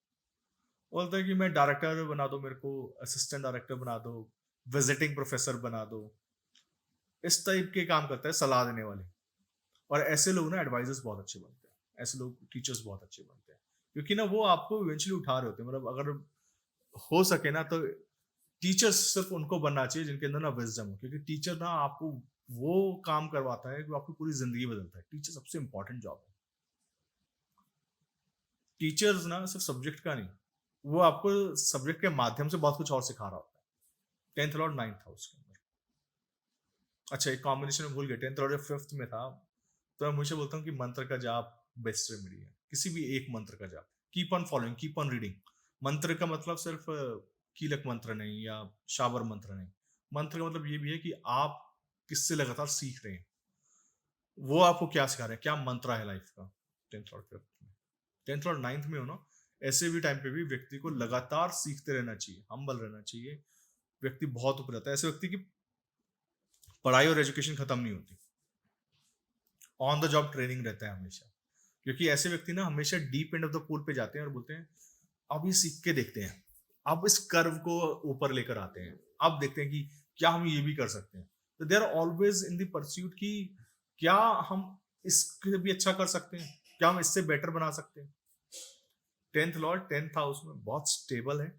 बोलता है कि मैं डायरेक्टर बना दो, मेरे को असिस्टेंट डायरेक्टर बना दो, विजिटिंग प्रोफेसर बना दो, इस टाइप के काम करता है सलाह देने वाले। और ऐसे लोग ना एडवाइजर्स बहुत अच्छे बनते हैं, ऐसे लोग टीचर्स बहुत अच्छे बनते हैं, क्योंकि ना वो आपको इवेंचुअली उठा रहे होते हैं। मतलब अगर हो सके ना तो टीचर्स सिर्फ उनको बनना चाहिए जिनके अंदर ना विजडम हो, क्योंकि टीचर ना आपको वो काम करवाता है जो आपकी पूरी जिंदगी बदलता है। टीचर सबसे इंपॉर्टेंट जॉब है। टीचर्स ना सिर्फ सब्जेक्ट का नहीं, वो आपको सब्जेक्ट के माध्यम से बहुत कुछ और सिखा रहा होता है। 10th और 9th हाउस के अंदर। अच्छा, एक कॉम्बिनेशन में भूल गए, 10th और 5th में था, तो मैं हमेशा बोलता हूँ कि मंत्र का जाप बेस्ट रेमेडी है। किसी भी एक मंत्र का जाप, keep on following, keep on reading. मंत्र का मतलब सिर्फ कीलक मंत्र नहीं या शाबर मंत्र नहीं। मंत्र का मतलब ये भी है कि आप किससे लगातार सीख रहे हैं, वो आपको क्या सिखा रहे हैं, क्या मंत्र है लाइफ का। 10th और 5th में, 10th और 9th में हो ना, ऐसे भी टाइम पे भी व्यक्ति को लगातार सीखते रहना चाहिए, हम्बल रहना चाहिए। व्यक्ति बहुत ऊपर रहता है, ऐसे व्यक्ति की पढ़ाई और एजुकेशन खत्म नहीं होती, ऑन द जॉब ट्रेनिंग रहता है हमेशा। क्योंकि ऐसे व्यक्ति ना हमेशा deep end of the pool पे जाते हैं और बोलते हैं अब ये सीख के देखते हैं, अब इस कर्व को ऊपर लेकर आते हैं, अब देखते हैं कि क्या हम ये भी कर सकते हैं। तो they are always in the pursuit की क्या हम इससे भी अच्छा कर सकते हैं, क्या हम इससे बेटर बना सकते हैं। 10th लॉर्ड 10th हाउस में बहुत स्टेबल है,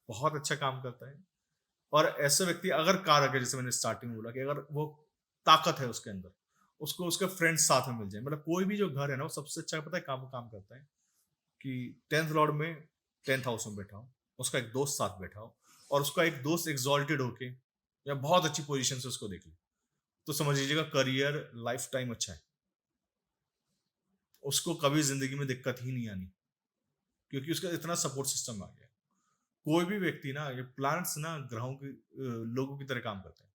बहुत अच्छा काम करता है। और ऐसे व्यक्ति अगर कारक है, जैसे मैंने स्टार्टिंग में बोला कि अगर वो ताकत है उसके अंदर, उसको उसके फ्रेंड्स साथ में मिल जाए, मतलब कोई भी जो घर है ना, वो सबसे अच्छा पता है काम करता है कि 10th लॉर्ड में 10th हाउस में बैठा हो, उसका एक दोस्त साथ बैठा हो, और उसका एक दोस्त एग्जॉल्टेड होके या बहुत अच्छी पोजीशन से उसको देख ले, तो समझ लीजिएगा करियर लाइफ टाइम अच्छा है, उसको कभी जिंदगी में दिक्कत ही नहीं आनी, क्योंकि उसका इतना सपोर्ट सिस्टम आ गया। कोई भी व्यक्ति ना, ये प्लांट्स ना ग्रहों की लोगों की तरह काम करते हैं।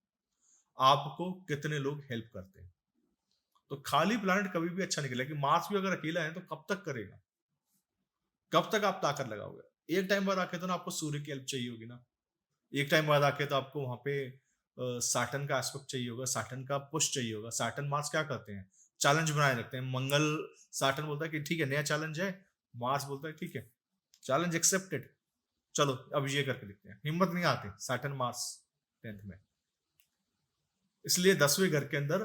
आपको कितने लोग हेल्प करते हैं, तो खाली प्लानट कभी भी अच्छा नहीं करेगा। कि मार्स भी अगर अकेला है तो कब तक करेगा, कब तक आप ताकत लगाओगे। एक टाइम बाद आके तो ना आपको सूर्य की हेल्प चाहिए होगी ना, एक टाइम बाद आके तो आपको वहां पे सैटर्न का एस्पेक्ट चाहिए होगा, सैटर्न का पुश चाहिए होगा। सैटर्न मार्स क्या करते हैं, चैलेंज बनाए रखते हैं। मंगल, सैटर्न बोलता है कि ठीक है नया चैलेंज है, मार्स बोलता है ठीक है चैलेंज एक्सेप्टेड, चलो अब ये करके दिखते हैं। हिम्मत नहीं आती सैटर्न मार्स 10th में। इसलिए 10वें घर के अंदर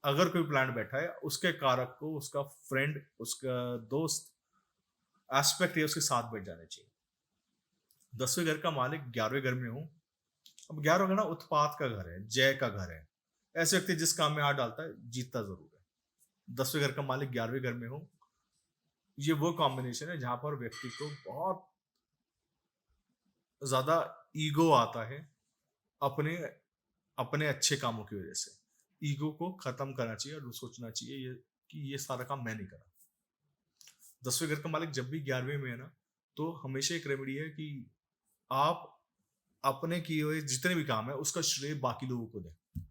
अगर कोई प्लांट बैठा है, उसके कारक को उसका फ्रेंड, उसका दोस्त एस्पेक्ट है उसके साथ बैठ जाने चाहिए। 10वें घर का मालिक 11वें घर में हूं। अब 11वां घर ना उत्पात का घर है, जय का घर है। ऐसे व्यक्ति जिस काम में हाथ डालता है जीतता जरूर है। 10वें घर का मालिक 11वें घर में हो, ये वो कॉम्बिनेशन है जहां पर व्यक्ति को बहुत ज्यादा ईगो आता है अपने अपने अच्छे कामों की वजह से। ईगो को खत्म करना चाहिए और सोचना चाहिए कि ये सारा काम मैं नहीं करा। 10वें घर का मालिक जब भी 11वें में है ना, तो हमेशा एक रेमेडी है कि आप अपने किए हुए जितने भी काम है उसका श्रेय बाकी लोगों को दें।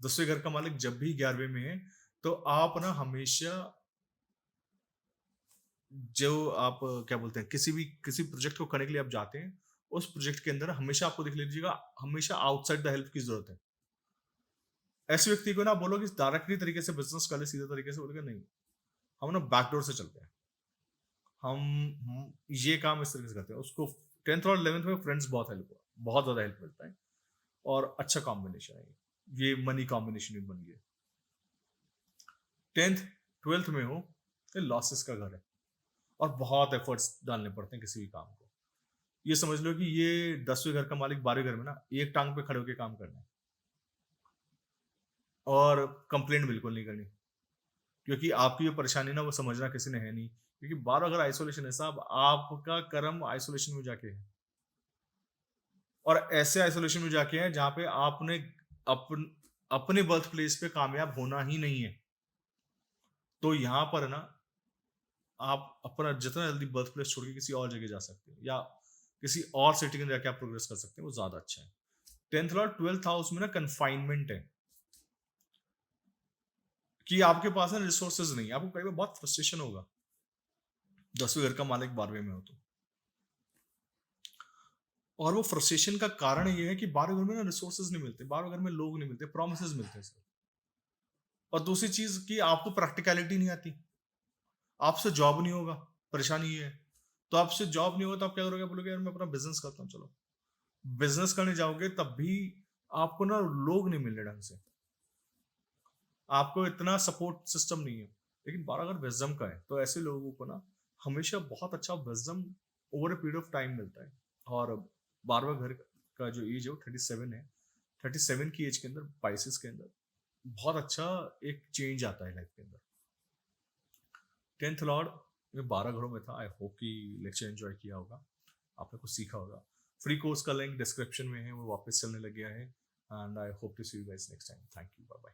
10वें घर का मालिक जब भी 11वें में है, तो आप ना हमेशा जो आप क्या बोलते हैं, किसी प्रोजेक्ट को करने के लिए आप जाते हैं, उस प्रोजेक्ट के अंदर हमेशा आपको देख लीजिएगा, हमेशा आउटसाइड द हेल्प की जरूरत है। ऐसे व्यक्ति को ना बोलो कि डायरेक्टली तरीके से बिजनेस कर ले, सीधे तरीके से बोलेगा नहीं, हम ना बैकडोर से चलते हैं, हम ये काम इस तरीके से करते हैं। उसको 10th और 11th में फ्रेंड्स बहुत ज्यादा हेल्प मिलता है, और अच्छा कॉम्बिनेशन है ये मनी कॉम्बिनेशन भी बन गया। 10th 12th में हो, ये लॉसेस का घर है, और बहुत एफर्ट्स डालने पड़ते हैं किसी भी काम को। ये समझ लो कि ये 10वें घर का मालिक 12वें घर में ना एक टांग पे खड़े होकर काम करना है, और कंप्लेंट बिल्कुल नहीं करनी, क्योंकि आपकी जो परेशानी ना वो समझना किसी ने है नहीं। क्योंकि 12 अगर आइसोलेशन है साहब, आपका कर्म आइसोलेशन में जाके है। और ऐसे आइसोलेशन में जाके हैं जहाँ पे आपने अपन अपने बर्थ प्लेस पे कामयाब होना ही नहीं है। तो यहाँ पर ना आप अपना जितना जल्दी बर्थ प्लेस छोड़ के किसी और जगह जा सकते हैं या किसी और सिटी में जाके आप प्रोग्रेस कर सकते हैं, वो ज्यादा अच्छा है। 10th और 12th हाउस में ना कन्फाइनमेंट है कि आपके पास ना रिसोर्सेज नहीं है, आपको कई बार बहुत फ्रस्ट्रेशन होगा 10वें घर का मालिक 12वें में हो तो। और वो फ्रस्ट्रेशन का कारण ये है कि 12वें घर में ना रिसोर्सेज नहीं मिलते, 12वें घर में लोग नहीं मिलते, प्रोमिस मिलते हैं सिर्फ। और दूसरी चीज कि आपको प्रैक्टिकलिटी नहीं आती, आपसे जॉब नहीं होगा, परेशानी ये है। तो आपसे जॉब नहीं होगा तो आप क्या करोगे, बोलोगे यार मैं अपना बिजनेस करता हूँ, चलो बिजनेस करने जाओगे तब भी आपको ना लोग नहीं मिल रहे ढंग से, आपको इतना सपोर्ट सिस्टम नहीं है। लेकिन 12 अगर विजडम का है तो ऐसे लोगों को ना हमेशा बहुत अच्छा wisdom over a period of time मिलता है। और 12वां घर का जो एज है वो 37 है। 37 की एज के अंदर, पाइसेस के अंदर बहुत अच्छा एक चेंज आता है लाइफ के अंदर। 10th लॉर्ड में 12 घरों में था। आई होप कि लेक्चर एंजॉय किया होगा, आपने कुछ सीखा होगा। फ्री कोर्स का लिंक डिस्क्रिप्शन में है, वो वापस चलने लग गया है। And I hope to see you guys next time. Thank you, bye bye.